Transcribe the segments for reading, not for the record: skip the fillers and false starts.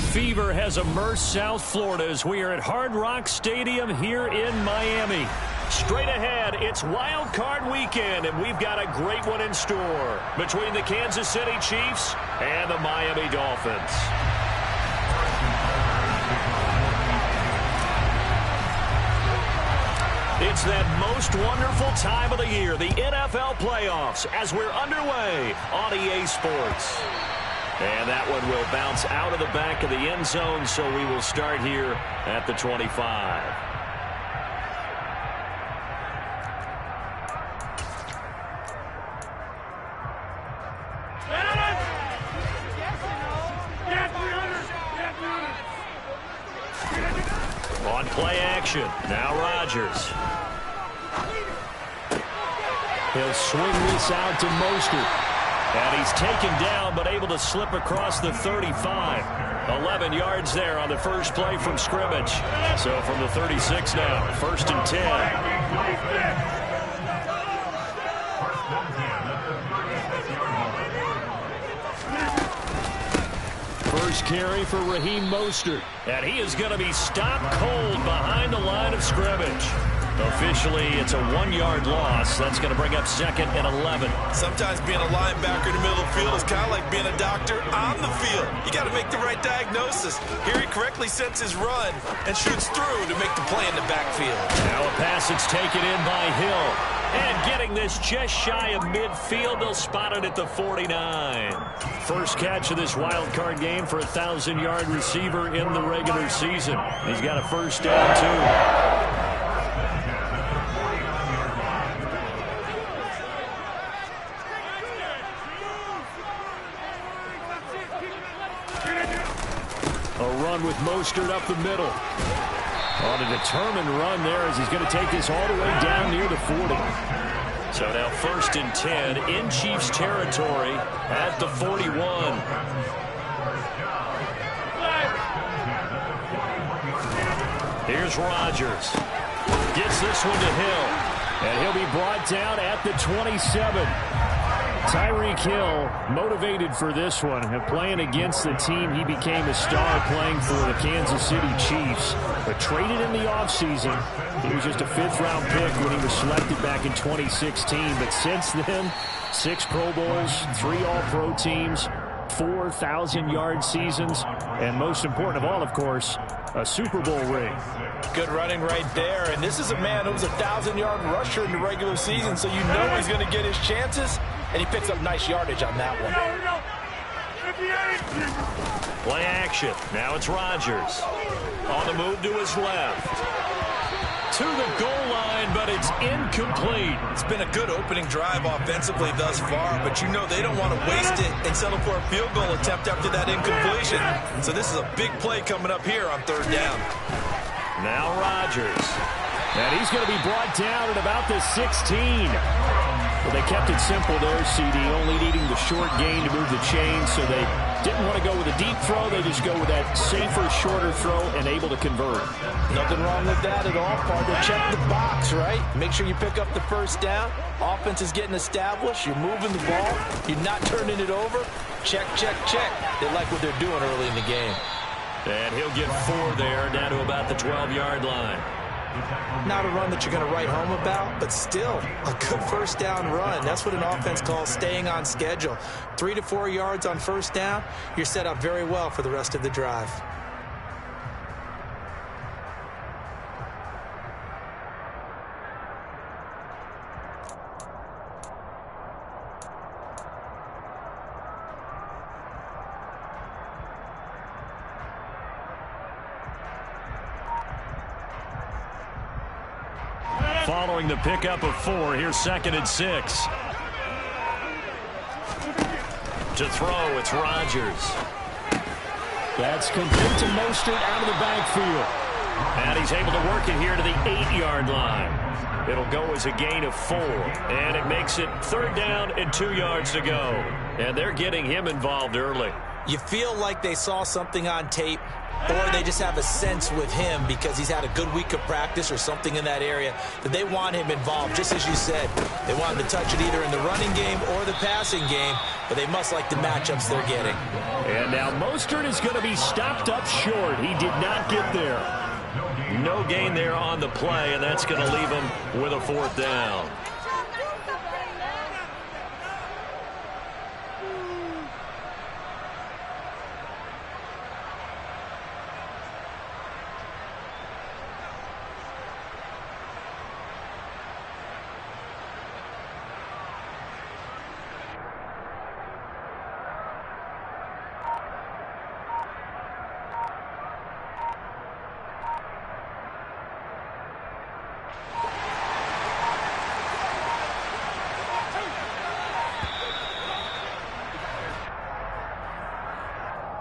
fever has immersed South Florida as we are at Hard Rock Stadium here in Miami. Straight ahead, it's Wild Card Weekend, and we've got a great one in store between the Kansas City Chiefs and the Miami Dolphins. It's that most wonderful time of the year, the NFL playoffs, as we're underway on EA Sports. And that one will bounce out of the back of the end zone, so we will start here at the 25. On play action, now Rodgers. He'll swing this out to Mostert. And he's taken down, but able to slip across the 35. 11 yards there on the first play from scrimmage. So from the 36 now, 1st and 10. First carry for Raheem Mostert. And he is going to be stopped cold behind the line of scrimmage. Officially, it's a 1-yard loss. That's going to bring up 2nd and 11. Sometimes being a linebacker in the middle of the field is kind of like being a doctor on the field. You got to make the right diagnosis. Here he correctly sets his run and shoots through to make the play in the backfield. Now a pass that's taken in by Hill. And getting this just shy of midfield, they'll spot it at the 49. First catch of this wild card game for a 1,000-yard receiver in the regular season. He's got a first down, too. A run with Mostert up the middle. On a determined run there as he's going to take this all the way down near the 40. So now 1st and 10 in Chiefs territory at the 41. Here's Rodgers. Gets this one to Hill. And he'll be brought down at the 27. Tyreek Hill motivated for this one. Playing against the team he became a star playing for, the Kansas City Chiefs. But traded in the offseason. He was just a 5th-round pick when he was selected back in 2016. But since then, 6 Pro Bowls, 3 All-Pro teams, 4 1,000-yard seasons, and most important of all, of course, a Super Bowl ring. Good running right there. And this is a man who was a 1,000-yard rusher in the regular season, so you know he's going to get his chances. And he picks up nice yardage on that one. Play action. Now it's Rodgers. On the move to his left. To the goal line, but it's incomplete. It's been a good opening drive offensively thus far, but you know they don't want to waste it and settle for a field goal attempt after that incompletion. So this is a big play coming up here on 3rd down. Now Rodgers. And he's going to be brought down at about the 16. Well, they kept it simple there, CD, only needing the short gain to move the chains, so they didn't want to go with a deep throw. They just go with that safer, shorter throw and able to convert. Nothing wrong with that at all. Part of check the box, right? Make sure you pick up the first down. Offense is getting established. You're moving the ball. You're not turning it over. Check, check, check. They like what they're doing early in the game. And he'll get 4 there, down to about the 12-yard line. Not a run that you're going to write home about, but still a good first down run. That's what an offense calls staying on schedule. 3 to 4 yards on first down, you're set up very well for the rest of the drive. Following the pickup of 4, here's 2nd and 6. To throw, it's Rodgers. That's complete to Mostert out of the backfield. And he's able to work it here to the 8-yard line. It'll go as a gain of 4. And it makes it 3rd down and 2 yards to go. And they're getting him involved early. You feel like they saw something on tape, or they just have a sense with him because he's had a good week of practice or something in that area that they want him involved. Just as you said, they want him to touch it either in the running game or the passing game, but they must like the matchups they're getting. And now Mostert is going to be stopped up short. He did not get there. No gain there on the play, and that's going to leave him with a 4th down.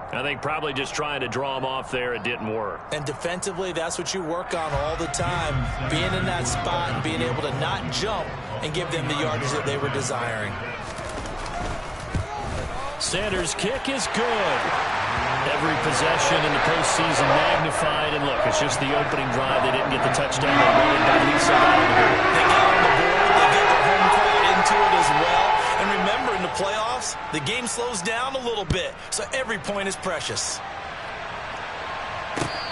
I think probably just trying to draw him off there, it didn't work. And defensively, that's what you work on all the time. Being in that spot and being able to not jump and give them the yardage that they were desiring. Sanders' kick is good. Every possession in the postseason magnified. And look, it's just the opening drive. They didn't get the touchdown. They won it, but at least they got on the board. They got on the board. They get the home crowd into it as well. And remember, in the playoffs, the game slows down a little bit, so every point is precious.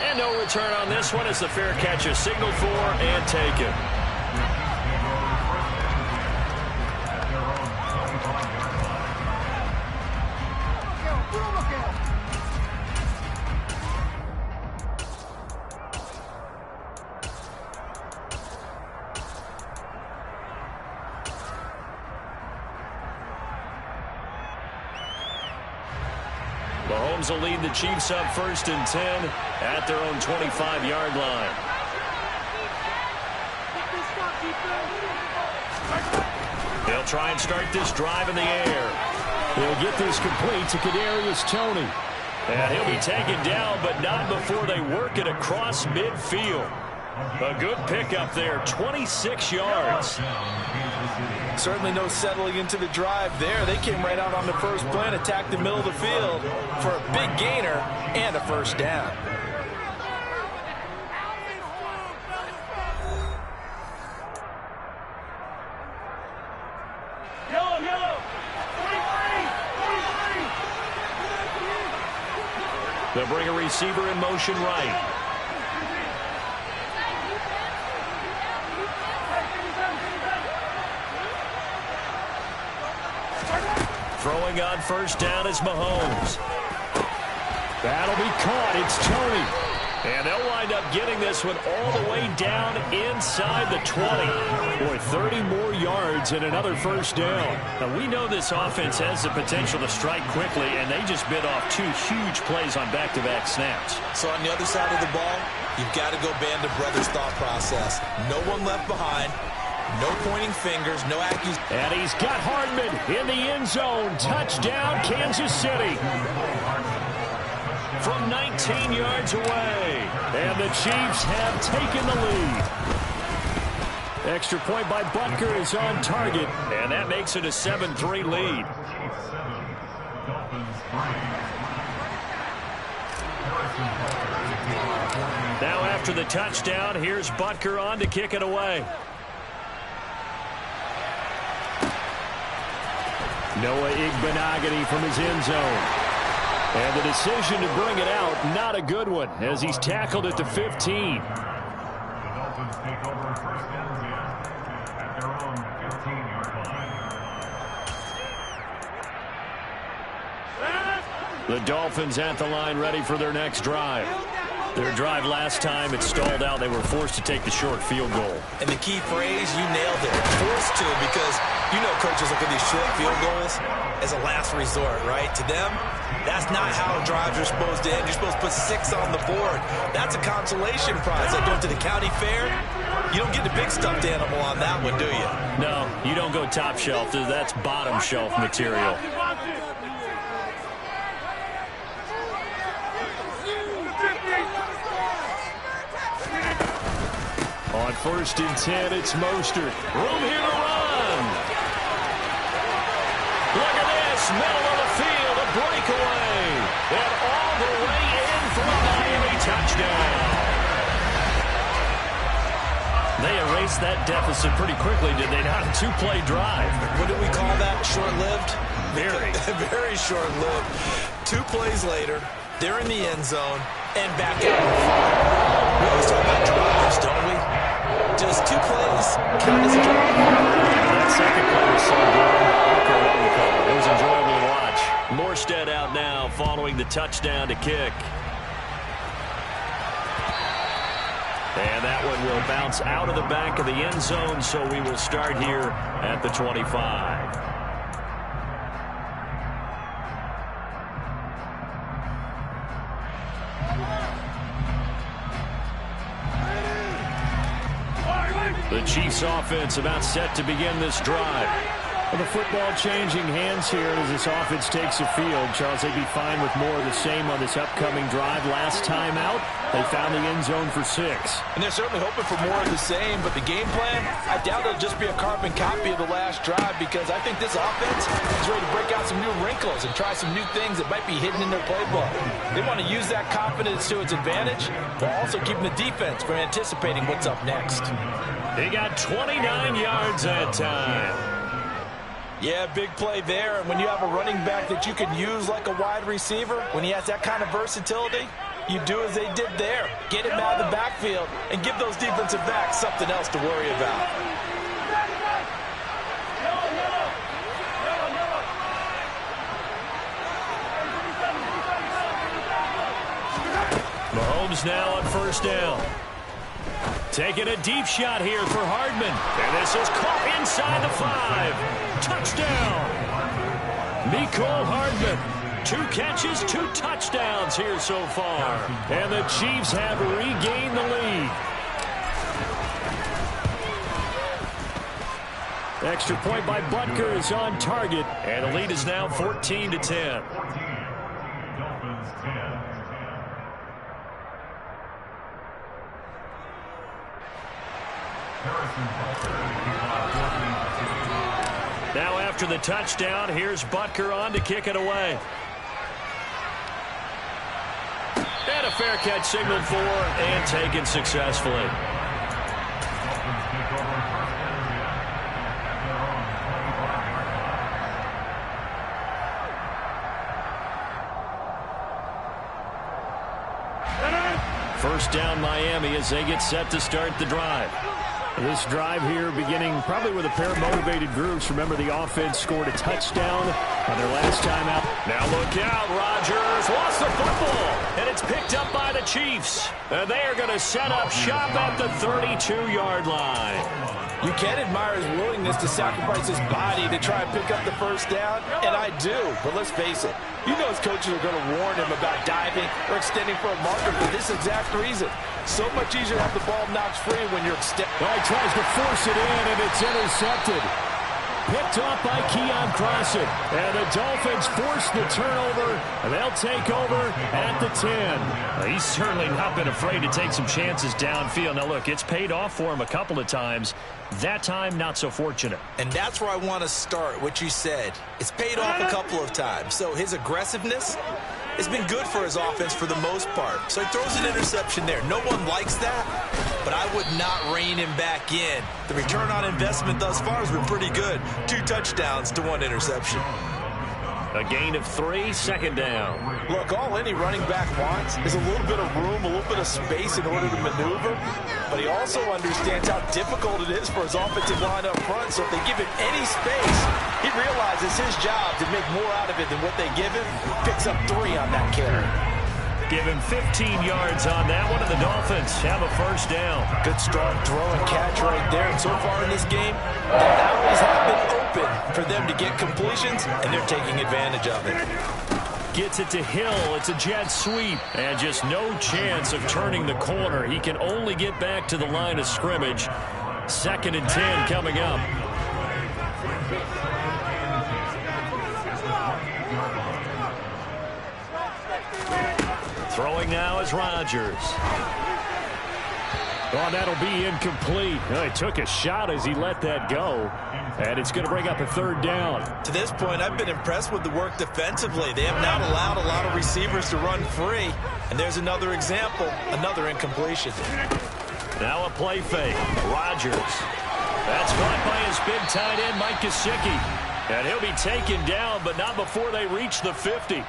And no return on this one as the fair catch is signaled for and taken. Mahomes will lead the Chiefs up 1st and 10 at their own 25-yard line. They'll try and start this drive in the air. They'll get this complete to Kadarius Toney. And he'll be taken down, but not before they work it across midfield. A good pickup there, 26 yards. Certainly no settling into the drive there. They came right out on the first play and attacked the middle of the field for a big gainer and a 1st down. They'll bring a receiver in motion right. Throwing on 1st down is Mahomes. That'll be caught. It's Toney. And they'll wind up getting this one all the way down inside the 20. Boy, 30 more yards and another 1st down. Now, we know this offense has the potential to strike quickly, and they just bit off 2 huge plays on back-to-back snaps. So on the other side of the ball, you've got to go band of brothers thought process. No one left behind. No pointing fingers, no accusations. And he's got Hardman in the end zone. Touchdown, Kansas City. From 19 yards away. And the Chiefs have taken the lead. Extra point by Butker is on target. And that makes it a 7-3 lead. Now after the touchdown, here's Butker on to kick it away. Noah Igbenogany from his end zone. And the decision to bring it out, not a good one, as he's tackled at the 15. The Dolphins at the line, ready for their next drive. Their drive last time, it stalled out. They were forced to take the short field goal. And the key phrase, you nailed it. Forced to, because you know coaches look at these short field goals as a last resort, right? To them, that's not how drives are supposed to end. You're supposed to put 6 on the board. That's a consolation prize. Like going to the county fair, you don't get the big stuffed animal on that one, do you? No, you don't go top shelf. That's bottom shelf material. On 1st and 10, it's Mostert. Room here to run. Look at this. Across middle of the field, a breakaway. And all the way in for a Miami touchdown. They erased that deficit pretty quickly, did they not? A two-play drive. What do we call that? Short-lived? Very. Very short-lived. 2 plays later, they're in the end zone and back out. We always talk about drives, don't we? Does 2 plays count as a drive? That second play was so good. I don't care what we call it. It was enjoyable to watch. Morstead out now following the touchdown to kick. And that one will bounce out of the back of the end zone, so we will start here at the 25. The Chiefs offense about set to begin this drive. Well, the football changing hands here as this offense takes the field. Charles, they'd be fine with more of the same on this upcoming drive. Last time out, they found the end zone for 6. And they're certainly hoping for more of the same, but the game plan, I doubt it'll just be a carbon copy of the last drive, because I think this offense is ready to break out some new wrinkles and try some new things that might be hidden in their playbook. They want to use that confidence to its advantage, while also keeping the defense from anticipating what's up next. He got 29 yards that time. Yeah, big play there. And when you have a running back that you can use like a wide receiver, when he has that kind of versatility, you do as they did there. Get him out of the backfield and give those defensive backs something else to worry about. Mahomes now on first down. Taking a deep shot here for Hardman. And this is caught inside the 5. Touchdown. Mecole Hardman. 2 catches, 2 touchdowns here so far. And the Chiefs have regained the lead. Extra point by Butker is on target. And the lead is now 14-10. Now after the touchdown, here's Butker on to kick it away. And a fair catch signaled for and taken successfully. First down Miami as they get set to start the drive. This drive here beginning probably with a pair of motivated groups. Remember, the offense scored a touchdown on their last time out. Now look out, Rodgers lost the football, and it's picked up by the Chiefs. And they are going to set up shop at the 32-yard line. You can admire his willingness to sacrifice his body to try and pick up the first down, and I do, but let's face it. You know his coaches are going to warn him about diving or extending for a marker for this exact reason. So much easier to have the ball knocked free when you're extending. Well, he tries to force it in, and it's intercepted. Picked off by Keon Crossett. And the Dolphins force the turnover, and they'll take over at the 10. Well, he's certainly not been afraid to take some chances downfield. Now, look, it's paid off for him a couple of times. That time, not so fortunate. And that's where I want to start, what you said. It's paid off a couple of times. So his aggressiveness has been good for his offense for the most part. So he throws an interception there. No one likes that, but I would not rein him back in. The return on investment thus far has been pretty good. 2 touchdowns to 1 interception. A gain of 3, second down. Look, all any running back wants is a little bit of room, a little bit of space in order to maneuver, but he also understands how difficult it is for his offensive line up front, so if they give him any space, he realizes his job to make more out of it than what they give him. Picks up 3 on that carry. Give him 15 yards on that one, and the Dolphins have a first down. Good strong throw and catch right there. And so far in this game, the alleys have been open for them to get completions, and they're taking advantage of it. Gets it to Hill. It's a jet sweep. And just no chance of turning the corner. He can only get back to the line of scrimmage. 2nd and 10 coming up. Throwing now is Rodgers. Oh, that'll be incomplete. He took a shot as he let that go. And it's going to bring up a third down. To this point, I've been impressed with the work defensively. They have not allowed a lot of receivers to run free. And there's another example, another incompletion. Now a play fake. Rodgers. That's caught by his big tight end, Mike Gesicki. And he'll be taken down, but not before they reach the 50.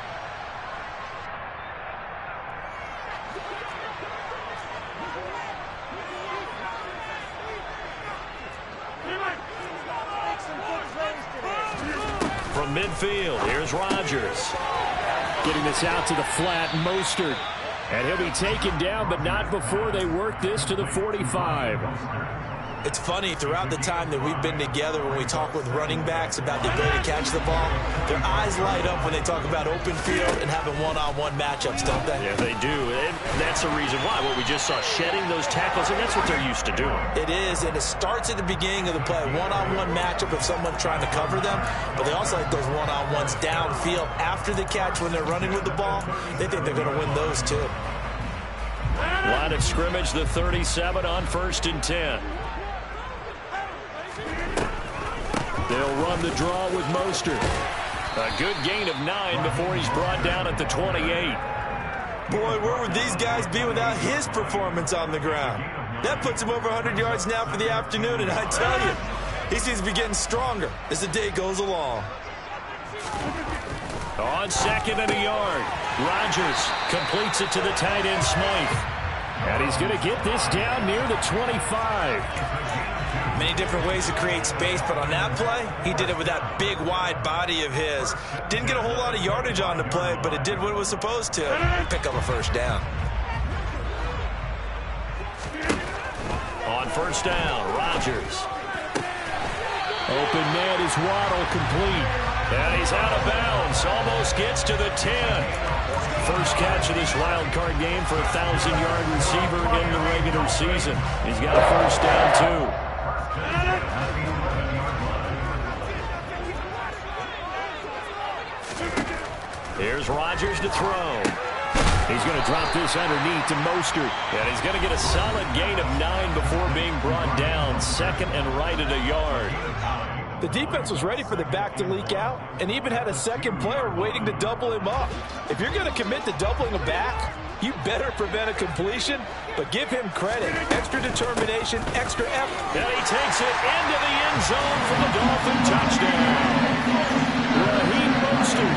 From midfield, here's Rodgers. Getting this out to the flat, Mostert. And he'll be taken down, but not before they work this to the 45. It's funny, throughout the time that we've been together, when we talk with running backs about the ability to catch the ball, their eyes light up when they talk about open field and having one-on-one matchups, don't they? Yeah, they do. And that's the reason why. What we just saw, shedding those tackles, and that's what they're used to doing. It is, and it starts at the beginning of the play. One-on-one matchup of someone trying to cover them, but they also like those one-on-ones downfield after the catch when they're running with the ball. They think they're going to win those, too. Line of scrimmage, the 37 on 1st and 10. They'll run the draw with Mostert. A good gain of 9 before he's brought down at the 28. Boy, where would these guys be without his performance on the ground? That puts him over 100 yards now for the afternoon, and I tell you, he seems to be getting stronger as the day goes along. On 2nd and a yard, Rodgers completes it to the tight end, Smythe. And he's going to get this down near the 25. Many different ways to create space, but on that play, he did it with that big, wide body of his. Didn't get a whole lot of yardage on the play, but it did what it was supposed to. Pick up a first down. On 1st down, Rodgers. Open man is Waddle, complete. And he's out of bounds. Almost gets to the 10. First catch of this wild card game for a 1,000-yard receiver in the regular season. He's got a first down, too. Here's Rodgers to throw. He's going to drop this underneath to Mostert. And he's going to get a solid gain of 9 before being brought down. 2nd and right at a yard. The defense was ready for the back to leak out and even had a second player waiting to double him up. If you're going to commit to doubling a back, you better prevent a completion, but give him credit. Extra determination, extra effort. And he takes it into the end zone for the Dolphin touchdown. Raheem Mostert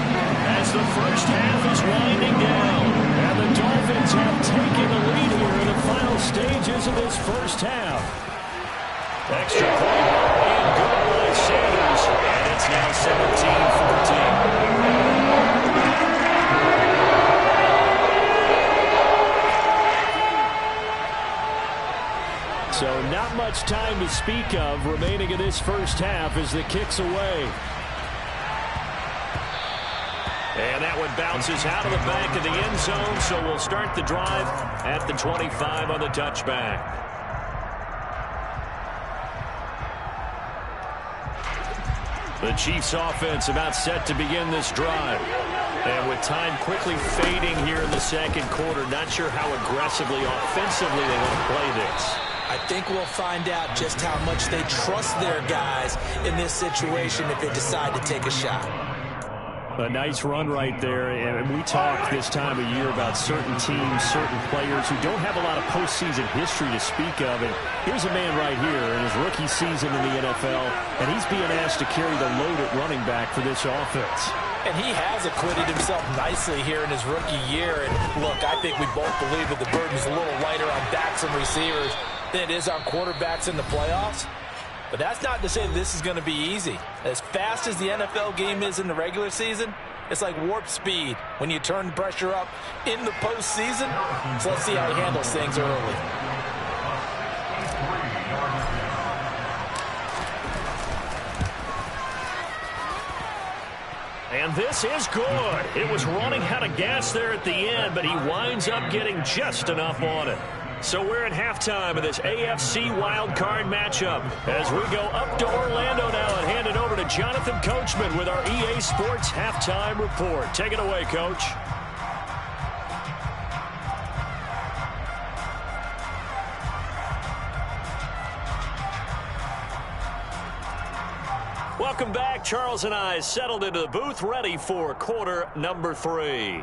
as the first half is winding down. And the Dolphins have taken the lead here in the final stages of this first half. Extra point and good by Sanders. And it's now 17-14. So not much time to speak of remaining in this first half as the kick's away. And that one bounces out of the back of the end zone, so we'll start the drive at the 25 on the touchback. The Chiefs offense about set to begin this drive. And with time quickly fading here in the second quarter, not sure how aggressively, offensively they want to play this. I think we'll find out just how much they trust their guys in this situation if they decide to take a shot. A nice run right there, and we talk this time of year about certain teams, certain players who don't have a lot of postseason history to speak of. And here's a man right here in his rookie season in the NFL, and he's being asked to carry the load at running back for this offense. And he has acquitted himself nicely here in his rookie year. And look, I think we both believe that the burden's a little lighter on backs and receivers than it is on quarterbacks in the playoffs. But that's not to say that this is going to be easy. As fast as the NFL game is in the regular season, it's like warp speed when you turn the pressure up in the postseason. So let's see how he handles things early. And this is good. It was running out of gas there at the end, but he winds up getting just enough on it. So we're at halftime of this AFC wildcard matchup as we go up to Orlando now and hand it over to Jonathan Coachman with our EA Sports halftime report. Take it away, Coach. Welcome back. Charles and I settled into the booth, ready for quarter number 3.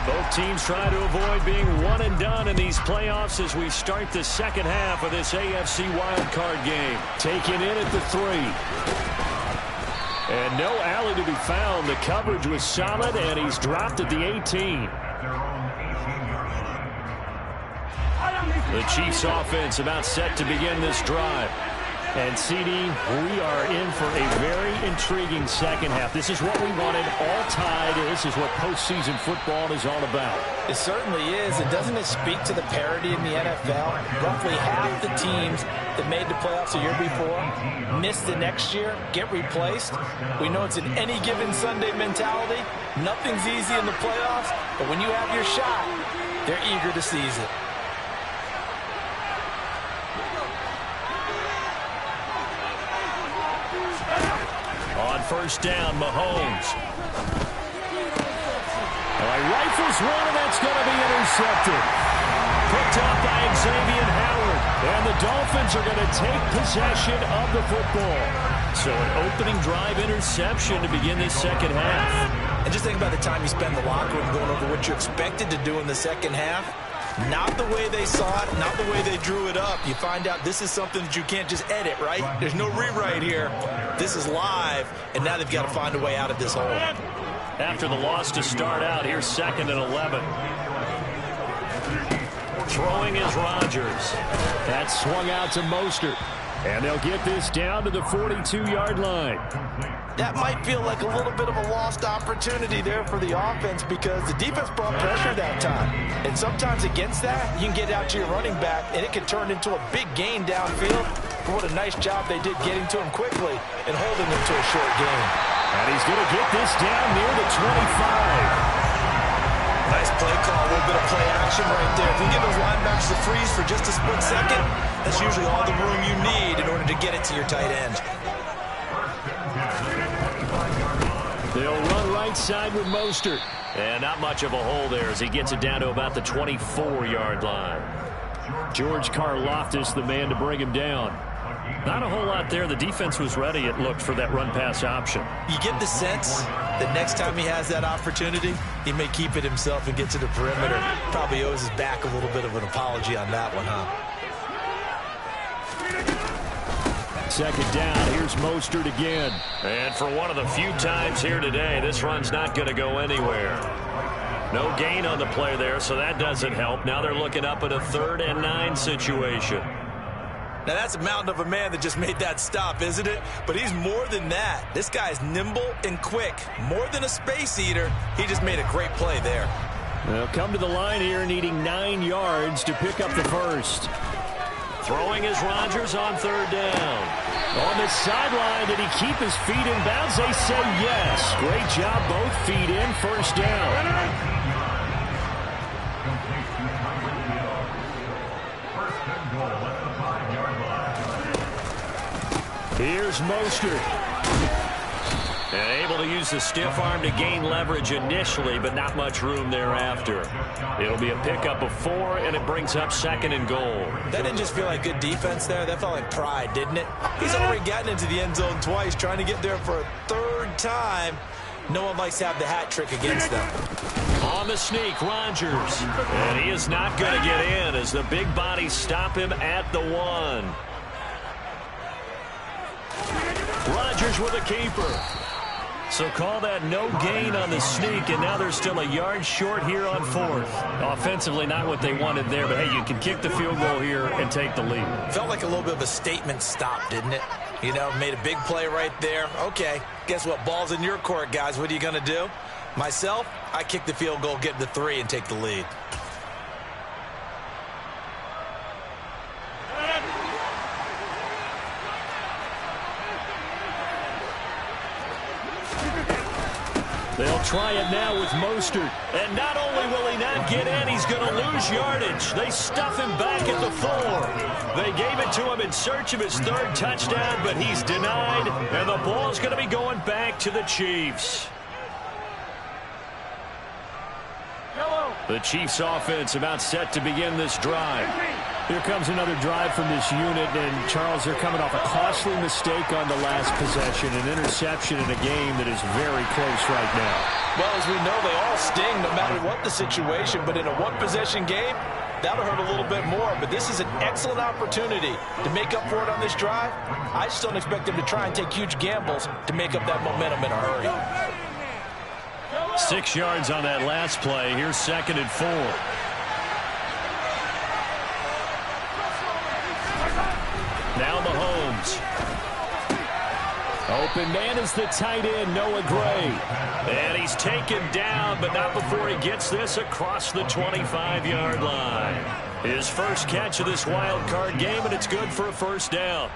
Both teams try to avoid being one and done in these playoffs as we start the second half of this AFC wildcard game. Taken in at the 3. And no alley to be found. The coverage was solid, and he's dropped at the 18. The Chiefs offense about set to begin this drive. And, CD, we are in for a very intriguing second half. This is what we wanted, all tied. This is what postseason football is all about. It certainly is. And doesn't it speak to the parity in the NFL? Roughly half the teams that made the playoffs a year before miss the next year, get replaced. We know it's an any given Sunday mentality. Nothing's easy in the playoffs, but when you have your shot, they're eager to seize it. On first down, Mahomes. Rifles one, and that's going to be intercepted. Picked up by Xavier Howard. And the Dolphins are going to take possession of the football. So an opening drive interception to begin this second half. And just think about the time you spend in the locker room going over what you expected to do in the second half. Not the way they saw it, not the way they drew it up. You find out this is something that you can't just edit, right? There's no rewrite here. This is live, and now they've got to find a way out of this hole. After the loss to start out, here's 2nd and 11. Throwing is Rodgers. That's swung out to Mostert. And they'll get this down to the 42-yard line. That might feel like a little bit of a lost opportunity there for the offense because the defense brought pressure that time. And sometimes against that, you can get out to your running back, and it can turn into a big gain downfield. But what a nice job they did getting to him quickly and holding him to a short gain. And he's going to get this down near the 25. Nice play call, a little bit of play action right there. If you give those linebackers a freeze for just a split second, that's usually all the room you need in order to get it to your tight end. They'll run right side with Mostert. And not much of a hole there as he gets it down to about the 24-yard line. George Karlaftis, the man to bring him down. Not a whole lot there. The defense was ready, it looked, for that run-pass option. You get the sense that next time he has that opportunity, he may keep it himself and get to the perimeter. Probably owes his back a little bit of an apology on that one, huh? Second down, here's Mostert again. And for one of the few times here today, this run's not going to go anywhere. No gain on the play there, so that doesn't help. Now they're looking up at a 3rd and 9 situation. Now, that's a mountain of a man that just made that stop, isn't it? But he's more than that. This guy's nimble and quick. More than a space eater. He just made a great play there. They'll come to the line here needing 9 yards to pick up the first. Throwing is Rodgers on 3rd down. On the sideline, did he keep his feet in bounds? They say yes. Great job, both feet in, first down. Here's Mostert. And able to use the stiff arm to gain leverage initially, but not much room thereafter. It'll be a pickup of 4, and it brings up 2nd and goal. That didn't just feel like good defense there. That felt like pride, didn't it? He's already gotten into the end zone twice, trying to get there for a 3rd time. No one likes to have the hat trick against them. On the sneak, Rodgers. And he is not going to get in as the big bodies stop him at the 1. Rodgers with a keeper. So call that no gain on the sneak, and now they're still a yard short here on 4th. Offensively, not what they wanted there, but hey, you can kick the field goal here and take the lead. Felt like a little bit of a statement stop, didn't it? You know, made a big play right there. Okay, guess what? Ball's in your court, guys. What are you going to do? Myself, I kick the field goal, get the 3, and take the lead. They'll try it now with Mostert. And not only will he not get in, he's going to lose yardage. They stuff him back at the 4. They gave it to him in search of his 3rd touchdown, but he's denied. And the ball's going to be going back to the Chiefs. The Chiefs offense about set to begin this drive. Here comes another drive from this unit, and Charles, they're coming off a costly mistake on the last possession, an interception in a game that is very close right now. Well, as we know, they all sting no matter what the situation, but in a one-possession game, that'll hurt a little bit more. But this is an excellent opportunity to make up for it on this drive. I just don't expect them to try and take huge gambles to make up that momentum in a hurry. 6 yards on that last play. Here's 2nd and 4. Now Mahomes. Open man is the tight end, Noah Gray. And he's taken down, but not before he gets this across the 25-yard line. His first catch of this wild card game, and it's good for a first down.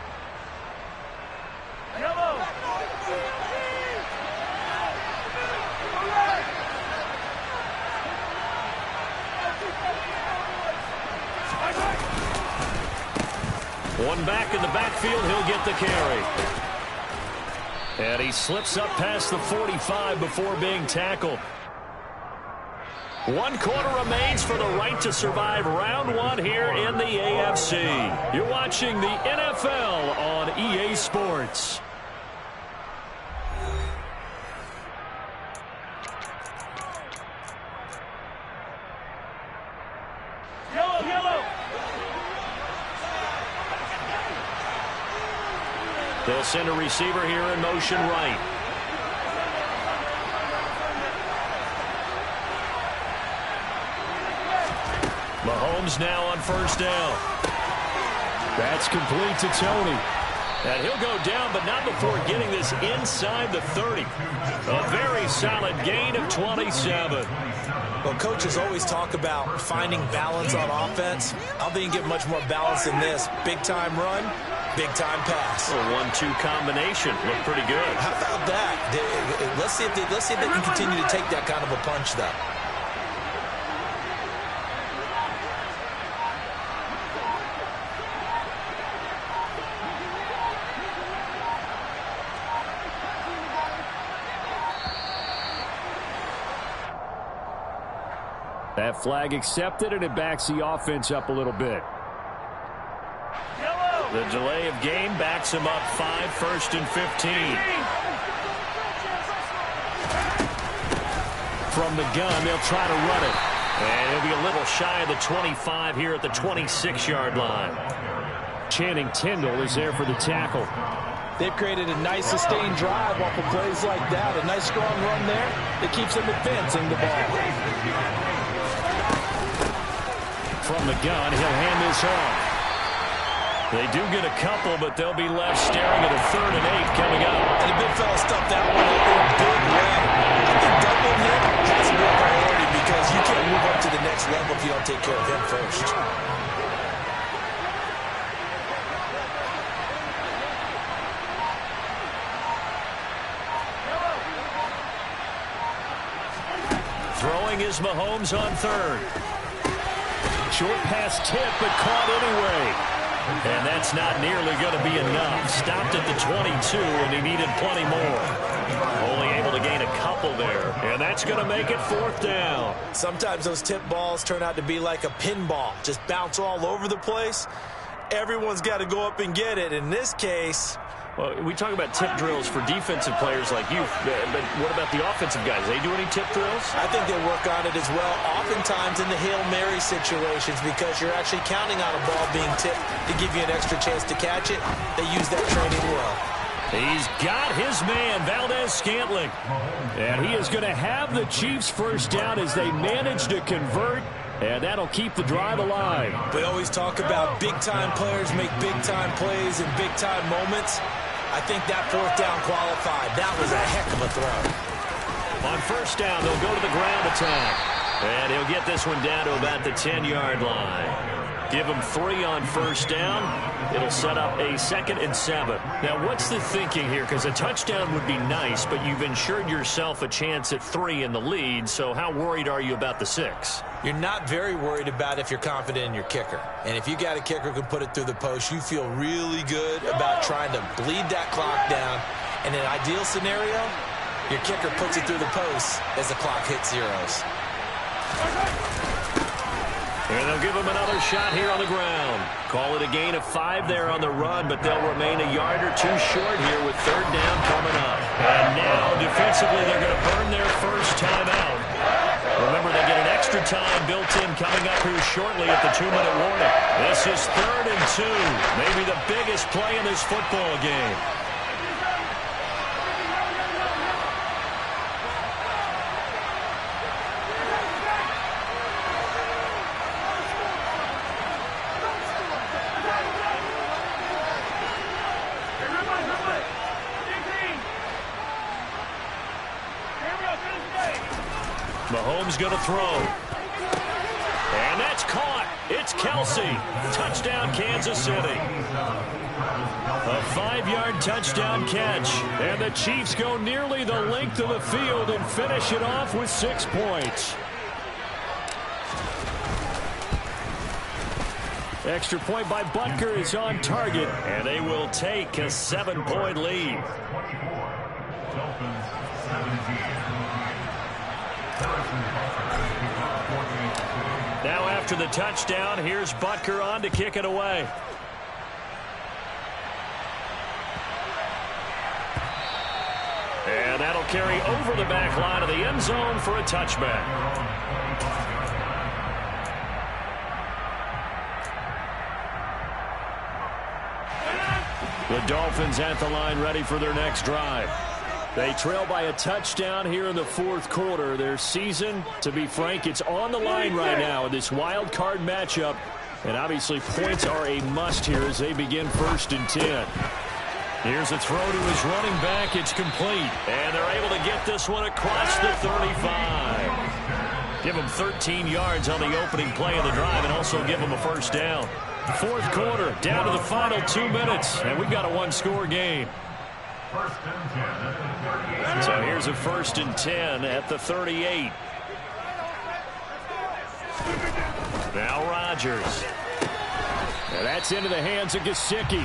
One back in the backfield, he'll get the carry. And he slips up past the 45 before being tackled. 1 quarter remains for the right to survive round 1 here in the AFC. You're watching the NFL on EA Sports. They'll send a receiver here in motion right. Mahomes now on first down. That's complete to Tony. And he'll go down, but not before getting this inside the 30. A very solid gain of 27. Well, coaches always talk about finding balance on offense. I don't think you get much more balance than this. Big-time run, big-time pass. A 1-2 combination. Looked pretty good. How about that? Let's see if they can continue to take that kind of a punch, though. That flag accepted, and it backs the offense up a little bit. The delay of game backs him up 5, 1st and 15. From the gun, they'll try to run it. And he'll be a little shy of the 25 here at the 26-yard line. Channing Tindall is there for the tackle. They've created a nice sustained drive off of plays like that. A nice strong run there that keeps them advancing the ball. From the gun, he'll hand this off. They do get a couple, but they'll be left staring at a 3rd and 8 coming up. And the big fella stuffed that one up in a big way. I think doubling him has to be a priority because you can't move up to the next level if you don't take care of him first. Throwing is Mahomes on 3rd. Short pass tip, but caught anyway. And that's not nearly going to be enough. Stopped at the 22, and he needed plenty more. Only able to gain a couple there. And that's going to make it 4th down. Sometimes those tip balls turn out to be like a pinball. Just bounce all over the place. Everyone's got to go up and get it. In this case... Well, we talk about tip drills for defensive players like you, but what about the offensive guys? They do any tip drills? I think they work on it as well, oftentimes in the Hail Mary situations, because you're actually counting on a ball being tipped to give you an extra chance to catch it. They use that training well. He's got his man, Valdez-Scantling. And he is going to have the Chiefs first down as they manage to convert, and that'll keep the drive alive. We always talk about big-time players make big-time plays in big-time moments. I think that 4th down qualified. That was a heck of a throw. On first down, they'll go to the ground attack. And he'll get this one down to about the 10-yard line. Give him 3 on first down. It'll set up a 2nd and 7. Now, what's the thinking here? Because a touchdown would be nice, but you've ensured yourself a chance at 3 in the lead, so how worried are you about the 6? You're not very worried about if you're confident in your kicker. And if you got a kicker who can put it through the post, you feel really good about trying to bleed that clock down. In an ideal scenario, your kicker puts it through the post as the clock hits zeros. And they'll give him another shot here on the ground. Call it a gain of 5 there on the run, but they'll remain a yard or 2 short here with 3rd down coming up. And now, defensively, they're going to burn their first time out. Remember, they get an extra time built in coming up here shortly at the 2-minute warning. This is 3rd and 2, maybe the biggest play in this football game. Mahomes going to throw. And that's caught. It's Kelsey. Touchdown, Kansas City. A 5-yard touchdown catch. And the Chiefs go nearly the length of the field and finish it off with 6 points. Extra point by Butker is on target. And they will take a 7-point lead. Dolphins 17. Now after the touchdown, here's Butker on to kick it away. And that'll carry over the back line of the end zone for a touchback. The Dolphins at the line ready for their next drive. They trail by a touchdown here in the 4th quarter. Their season, to be frank, it's on the line right now in this wild card matchup. And obviously points are a must here as they begin 1st and 10. Here's a throw to his running back. It's complete. And they're able to get this one across the 35. Give them 13 yards on the opening play of the drive and also give them a 1st down. 4th quarter, down to the final 2 minutes. And we've got a 1-score game. So here's a 1st and 10 at the 38. Now Rodgers. And that's into the hands of Gesicki.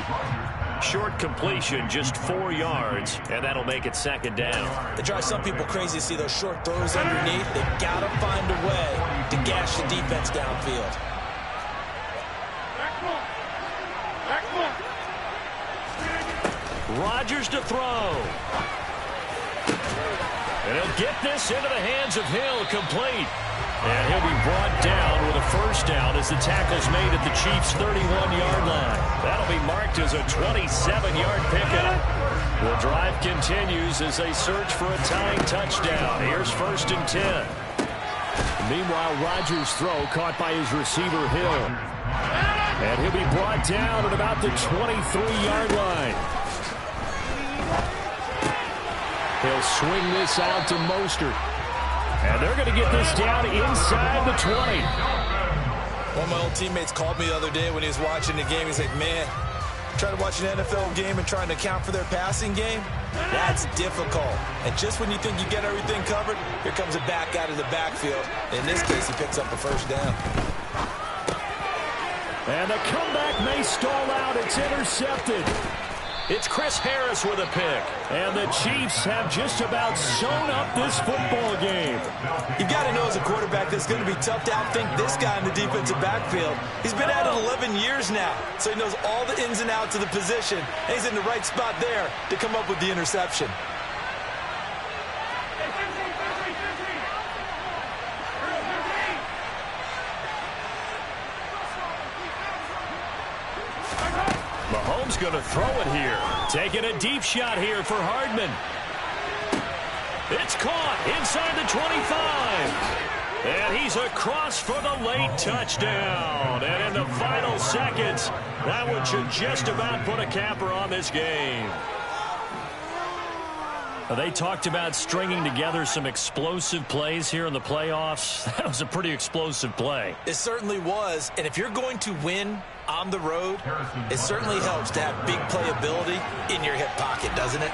Short completion, just 4 yards, and that'll make it 2nd down. It drives some people crazy to see those short throws underneath. They got to find a way to gash the defense downfield. Rodgers to throw. And he'll get this into the hands of Hill, complete. And he'll be brought down with a 1st down as the tackle's made at the Chiefs' 31-yard line. That'll be marked as a 27-yard pickup. The drive continues as they search for a tying touchdown. Here's 1st and 10. Meanwhile, Rodgers' throw caught by his receiver, Hill. And he'll be brought down at about the 23-yard line. He'll swing this out to Mostert. And they're going to get this down inside the 20. One of my old teammates called me the other day when he was watching the game. He's like, man, trying to watch an NFL game and trying to account for their passing game, that's difficult. And just when you think you get everything covered, here comes a back out of the backfield. In this case, he picks up a 1st down. And the comeback may stall out. It's intercepted. It's Chris Harris with a pick. And the Chiefs have just about sewn up this football game. You've got to know as a quarterback that's going to be tough to outthink this guy in the defensive backfield. He's been at it 11 years now, so he knows all the ins and outs of the position. And he's in the right spot there to come up with the interception. Mahomes going to throw it here. Taking a deep shot here for Hardman. It's caught inside the 25. And he's across for the late touchdown. And in the final seconds, that one should just about put a capper on this game. They talked about stringing together some explosive plays here in the playoffs. That was a pretty explosive play. It certainly was. And if you're going to win on the road, it certainly helps to have big playability in your hip pocket, doesn't it?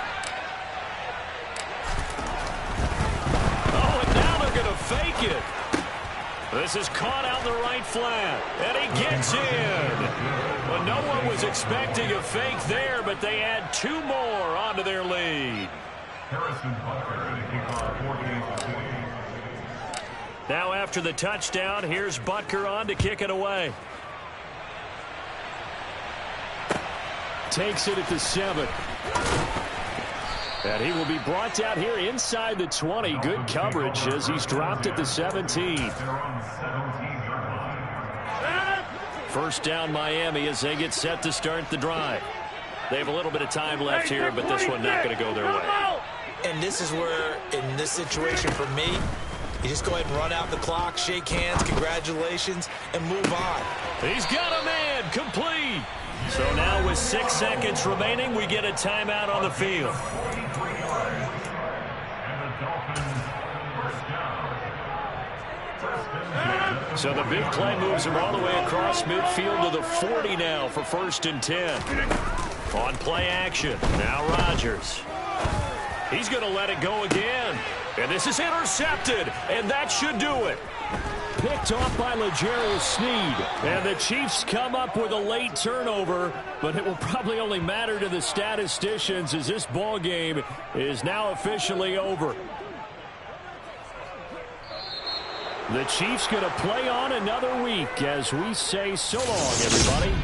Oh, and now they're going to fake it. This is caught out in the right flat. And he gets in. Well, no one was expecting a fake there, but they add 2 more onto their lead. Now after the touchdown, here's Butker on to kick it away. Takes it at the 7. And he will be brought down here inside the 20. Good coverage as he's dropped at the 17. First down Miami as they get set to start the drive. They have a little bit of time left here, but this one not going to go their way. And this is where, in this situation for me, you just go ahead and run out the clock, shake hands, congratulations, and move on. He's got a man, complete. So now with 6 seconds remaining, we get a timeout on the field. So the big play moves him all the way across midfield to the 40 now for 1st and 10. On play action, now Rodgers. He's going to let it go again. And this is intercepted, and that should do it. Picked off by L'Jarius Sneed. And the Chiefs come up with a late turnover, but it will probably only matter to the statisticians as this ball game is now officially over. The Chiefs going to play on another week as we say so long, everybody.